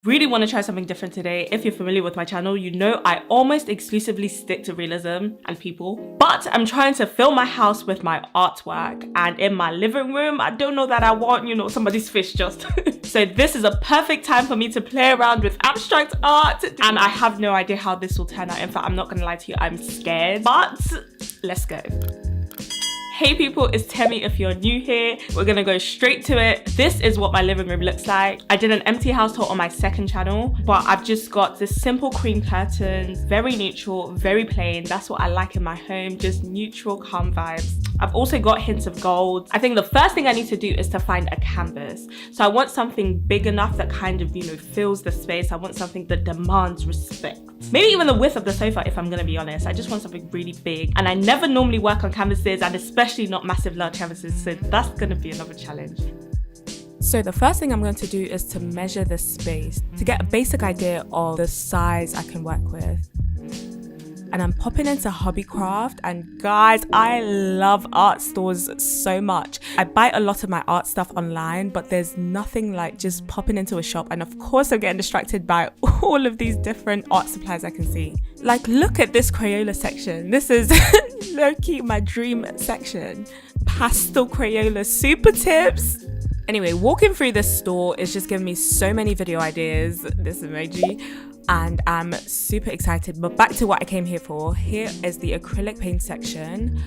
Really want to try something different today. If you're familiar with my channel, you know I almost exclusively stick to realism and people, but I'm trying to fill my house with my artwork, and in my living room, I don't know that I want, you know, somebody's fish just. So this is a perfect time for me to play around with abstract art, and I have no idea how this will turn out. In fact, I'm not gonna lie to you, I'm scared, but let's go. Hey people, it's Temi. If you're new here, we're gonna go straight to it. This is what my living room looks like. I did an empty house tour on my second channel, but I've just got this simple cream curtains, very neutral, very plain. That's what I like in my home, just neutral, calm vibes. I've also got hints of gold. I think the first thing I need to do is to find a canvas. So I want something big enough that kind of, you know, fills the space. I want something that demands respect. Maybe even the width of the sofa, if I'm gonna be honest. I just want something really big. And I never normally work on canvases, and especially not massive large canvases, so that's gonna be another challenge. So the first thing I'm going to do is to measure the space to get a basic idea of the size I can work with. And I'm popping into Hobbycraft, and guys, I love art stores so much. I buy a lot of my art stuff online, but there's nothing like just popping into a shop, and of course I'm getting distracted by all of these different art supplies I can see. Like, look at this Crayola section. This is low-key my dream section. Pastel Crayola super tips. Anyway, walking through this store is just giving me so many video ideas, this emoji, and I'm super excited. But back to what I came here for. Here is the acrylic paint section.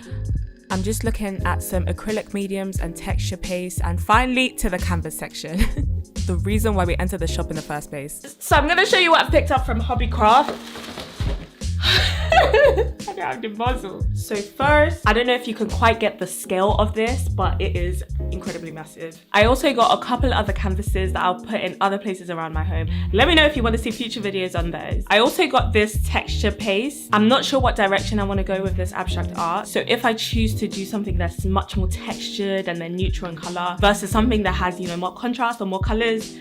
I'm just looking at some acrylic mediums and texture paste, and finally to the canvas section. The reason why we entered the shop in the first place. So I'm gonna show you what I picked up from Hobbycraft. I don't have the muzzle. So first, I don't know if you can quite get the scale of this, but it is incredibly massive. I also got a couple other canvases that I'll put in other places around my home. Let me know if you want to see future videos on those. I also got this texture paste. I'm not sure what direction I want to go with this abstract art. So if I choose to do something that's much more textured and then neutral in color versus something that has, you know, more contrast or more colors,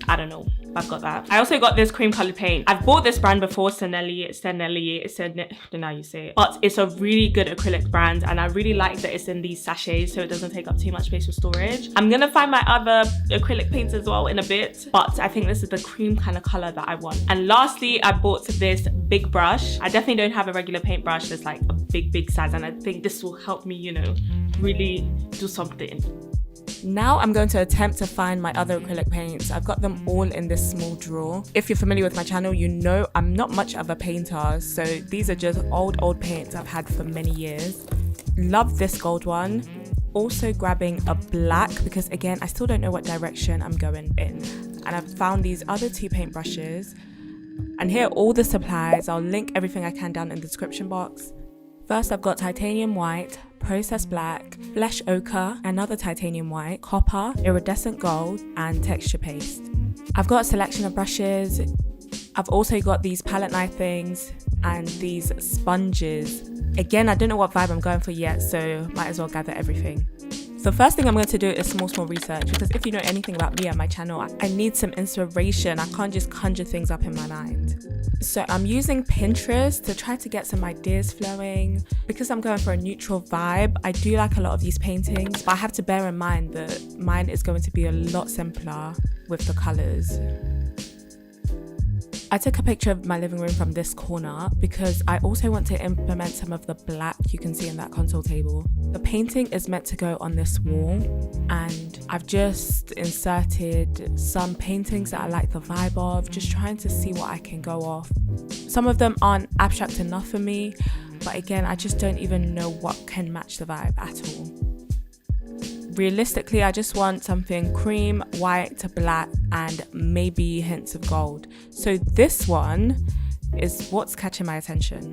I don't know. I've got that. I also got this cream colored paint. I've bought this brand before, Senelli, I don't know how you say it, but it's a really good acrylic brand, and I really like that it's in these sachets so it doesn't take up too much space for storage. I'm gonna find my other acrylic paints as well in a bit, but I think this is the cream kind of color that I want. And lastly, I bought this big brush. I definitely don't have a regular paintbrush that's like a big size, and I think this will help me, you know, really do something. Now I'm going to attempt to find my other acrylic paints. I've got them all in this small drawer. If you're familiar with my channel, you know I'm not much of a painter, so these are just old paints I've had for many years. Love this gold one. Also grabbing a black, because again, I still don't know what direction I'm going in. And I've found these other two paintbrushes. And here are all the supplies. I'll link everything I can down in the description box. First, I've got titanium white, processed black, flesh ochre, another titanium white, copper, iridescent gold, and texture paste. I've got a selection of brushes. I've also got these palette knife things and these sponges. Again, I don't know what vibe I'm going for yet, so might as well gather everything. So first thing I'm going to do is small research, because if you know anything about me and my channel, I need some inspiration. I can't just conjure things up in my mind. So I'm using Pinterest to try to get some ideas flowing. Because I'm going for a neutral vibe, I do like a lot of these paintings, but I have to bear in mind that mine is going to be a lot simpler with the colors. I took a picture of my living room from this corner because I also want to implement some of the black you can see in that console table. The painting is meant to go on this wall, and I've just inserted some paintings that I like the vibe of, just trying to see what I can go off. Some of them aren't abstract enough for me, but again, I just don't even know what can match the vibe at all. Realistically, I just want something cream, white to black, and maybe hints of gold. So this one is what's catching my attention.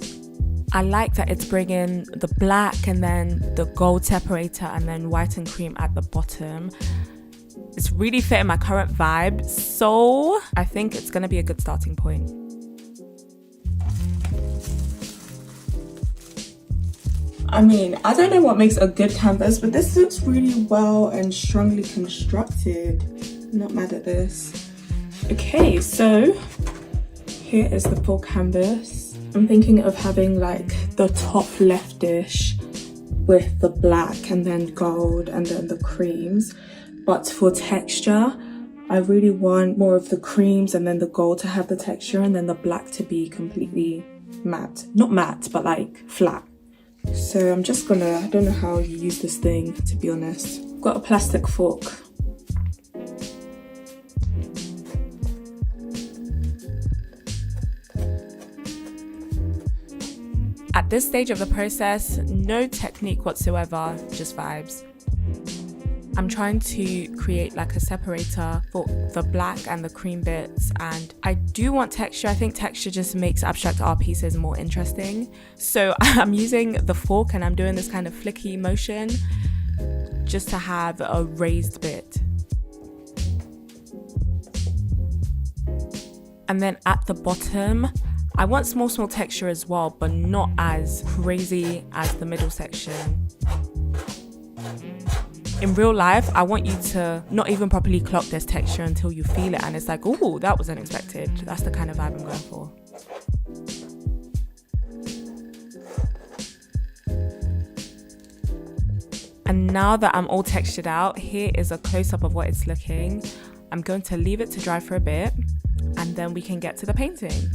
I like that it's bringing the black and then the gold separator and then white and cream at the bottom. It's really fitting my current vibe, so I think it's gonna be a good starting point. I mean, I don't know what makes a good canvas, but this looks really well and strongly constructed. I'm not mad at this. Okay, so here is the full canvas. I'm thinking of having like the top leftish with the black and then gold and then the creams. But for texture, I really want more of the creams and then the gold to have the texture and then the black to be completely matte. Not matte, but like flat. So I'm just gonna, I don't know how you use this thing, to be honest. I've got a plastic fork. At this stage of the process, no technique whatsoever, just vibes. I'm trying to create like a separator for the black and the cream bits, and I do want texture. I think texture just makes abstract art pieces more interesting. So I'm using the fork and I'm doing this kind of flicky motion just to have a raised bit. And then at the bottom, I want small texture as well, but not as crazy as the middle section. In real life, I want you to not even properly clock this texture until you feel it and it's like, oh, that was unexpected. That's the kind of vibe I'm going for. And now that I'm all textured out, here is a close-up of what it's looking. I'm going to leave it to dry for a bit and then we can get to the painting.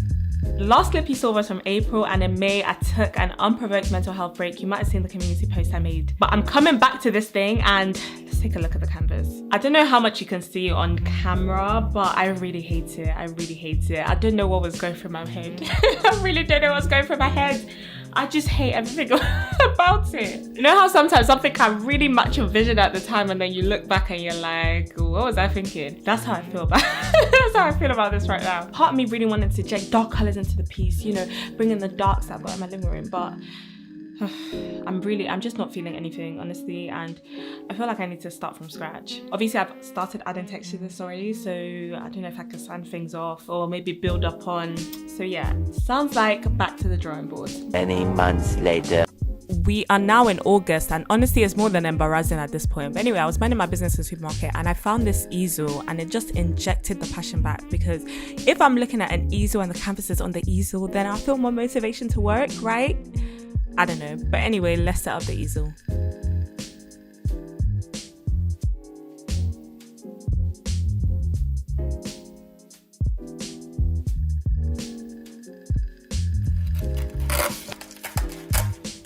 The last clip you saw was from April, and in May I took an unprovoked mental health break. You might have seen the community post I made. But I'm coming back to this thing and let's take a look at the canvas. I don't know how much you can see on camera, but I really hate it. I really hate it. I don't know what was going through my head. I really don't know what's going through my head. I just hate everything about it. You know how sometimes something can really match your vision at the time and then you look back and you're like, what was I thinking? That's how I feel about that's how I feel about this right now. Part of me really wanted to inject dark colors into the piece, you know, bring in the darks that I've got in my living room, but I'm just not feeling anything, honestly, and I feel like I need to start from scratch. Obviously, I've started adding texture to this already, so I don't know if I can sand things off or maybe build up on. So yeah, sounds like back to the drawing board. Many months later. We are now in August, and honestly it's more than embarrassing at this point. But anyway, I was minding my business in the supermarket and I found this easel and it just injected the passion back, because if I'm looking at an easel and the canvas is on the easel, then I'll feel more motivation to work, right? I don't know. But anyway, let's set up the easel.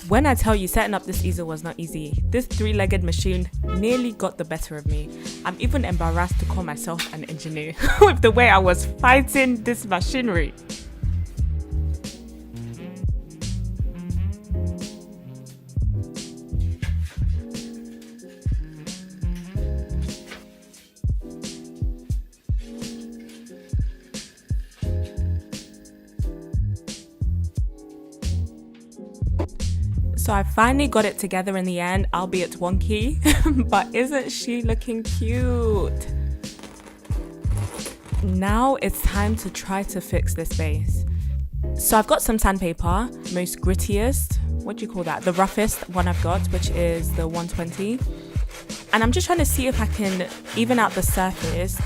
When I tell you setting up this easel was not easy, this three-legged machine nearly got the better of me. I'm even embarrassed to call myself an engineer with the way I was fighting this machinery. So I finally got it together in the end, albeit wonky, but isn't she looking cute? Now it's time to try to fix this base. So I've got some sandpaper, most grittiest, what do you call that? The roughest one I've got, which is the 120. And I'm just trying to see if I can even out the surface.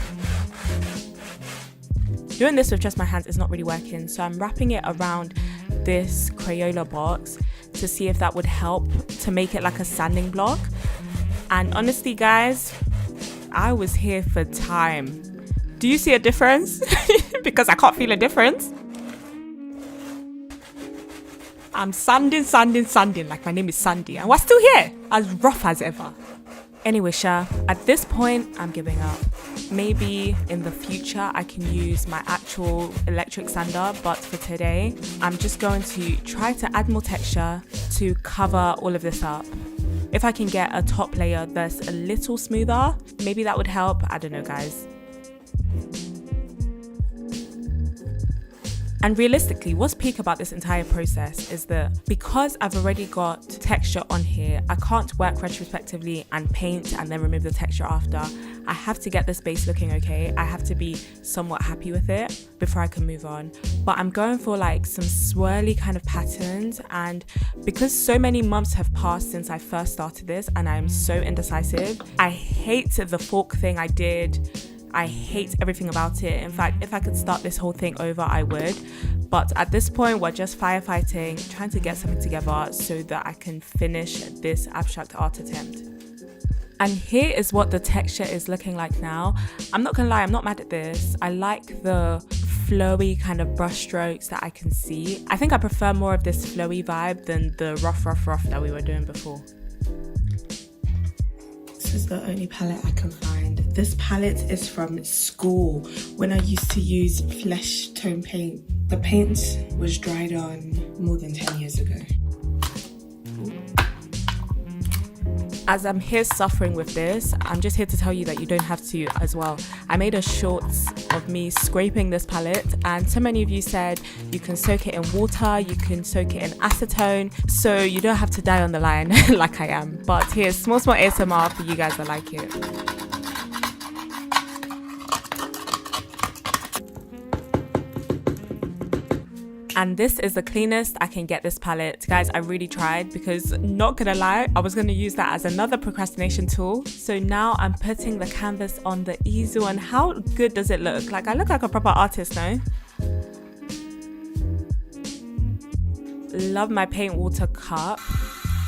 Doing this with just my hands is not really working, so I'm wrapping it around this Crayola box to see if that would help to make it like a sanding block. And honestly guys, I was here for time. Do you see a difference? Because I can't feel a difference. I'm sanding like my name is Sandy, and we're still here, as rough as ever. Anyway, Sha, at this point, I'm giving up. Maybe in the future, I can use my actual electric sander, but for today, I'm just going to try to add more texture to cover all of this up. If I can get a top layer that's a little smoother, maybe that would help. I don't know, guys. And realistically, what's peak about this entire process is that because I've already got texture on here, I can't work retrospectively and paint and then remove the texture after. I have to get this base looking okay. I have to be somewhat happy with it before I can move on. But I'm going for like some swirly kind of patterns, and because so many months have passed since I first started this and I'm so indecisive, I hate the fork thing I did. I hate everything about it. In fact, if I could start this whole thing over, I would. But at this point, we're just firefighting, trying to get something together so that I can finish this abstract art attempt. And here is what the texture is looking like now. I'm not gonna lie, I'm not mad at this. I like the flowy kind of brush strokes that I can see. I think I prefer more of this flowy vibe than the rough that we were doing before. This is the only palette I can find. This palette is from school when I used to use flesh tone paint. The paint was dried on more than 10 years ago. As I'm here suffering with this, I'm just here to tell you that you don't have to as well. I made a shorts of me scraping this palette, and so many of you said you can soak it in water, you can soak it in acetone, so you don't have to die on the line like I am. But here's small ASMR for you guys that like it. And this is the cleanest I can get this palette. Guys, I really tried because, not gonna lie, I was gonna use that as another procrastination tool. So now I'm putting the canvas on the easel, and how good does it look? Like, I look like a proper artist, no? Love my paint water cup.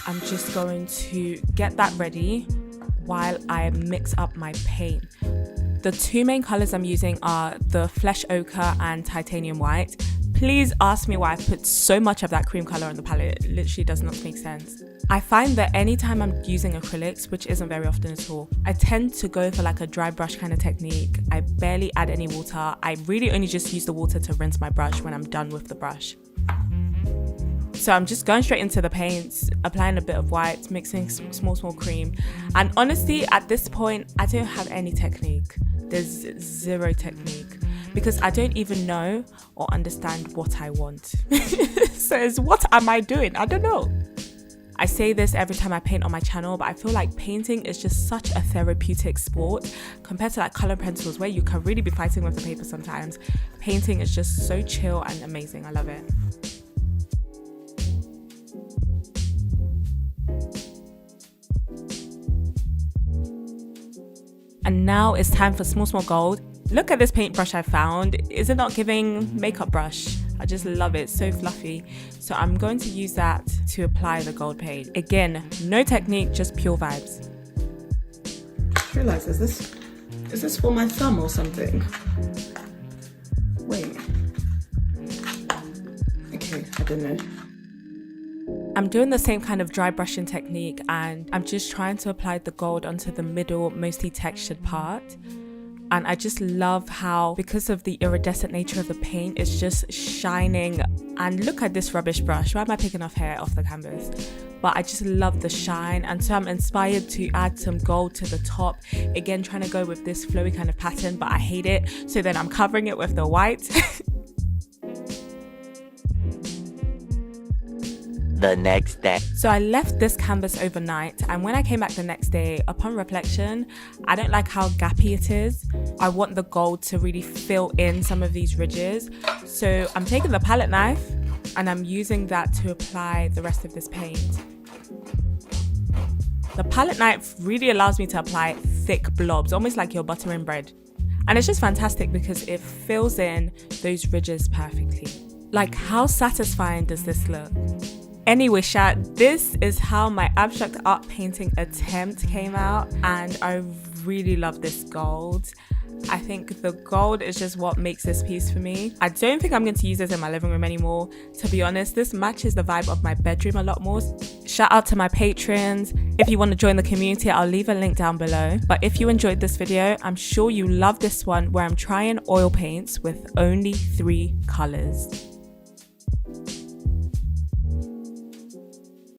I'm just going to get that ready while I mix up my paint. The two main colors I'm using are the Flesh Ochre and Titanium White. Please ask me why I put so much of that cream color on the palette. It literally does not make sense. I find that anytime I'm using acrylics, which isn't very often at all, I tend to go for like a dry brush kind of technique. I barely add any water. I really only just use the water to rinse my brush when I'm done with the brush. So I'm just going straight into the paints, applying a bit of white, mixing small cream. And honestly, at this point, I don't have any technique. There's zero technique, because I don't even know or understand what I want. So it's, what am I doing? I don't know. I say this every time I paint on my channel, but I feel like painting is just such a therapeutic sport compared to like color pencils, where you can really be fighting with the paper sometimes. Painting is just so chill and amazing. I love it. And now it's time for small gold. Look at this paintbrush I found. Is it not giving makeup brush? I just love it, so fluffy. So I'm going to use that to apply the gold paint. Again, no technique, just pure vibes. I realize, is this for my thumb or something? Wait. Okay, I don't know. I'm doing the same kind of dry brushing technique, and I'm just trying to apply the gold onto the middle, mostly textured part. And I just love how, because of the iridescent nature of the paint, it's just shining. And look at this rubbish brush. Why am I picking off hair off the canvas? But I just love the shine, and so I'm inspired to add some gold to the top. Again, trying to go with this flowy kind of pattern, but I hate it. So then I'm covering it with the white. The next day. So I left this canvas overnight, and when I came back the next day, upon reflection, I don't like how gappy it is. I want the gold to really fill in some of these ridges. So I'm taking the palette knife and I'm using that to apply the rest of this paint. The palette knife really allows me to apply thick blobs, almost like you're buttering bread. And it's just fantastic because it fills in those ridges perfectly. Like, how satisfying does this look? Anyway, chat, this is how my abstract art painting attempt came out, and I really love this gold. I think the gold is just what makes this piece for me. I don't think I'm going to use this in my living room anymore. To be honest, this matches the vibe of my bedroom a lot more. Shout out to my patrons. If you want to join the community, I'll leave a link down below. But if you enjoyed this video, I'm sure you love this one where I'm trying oil paints with only 3 colors.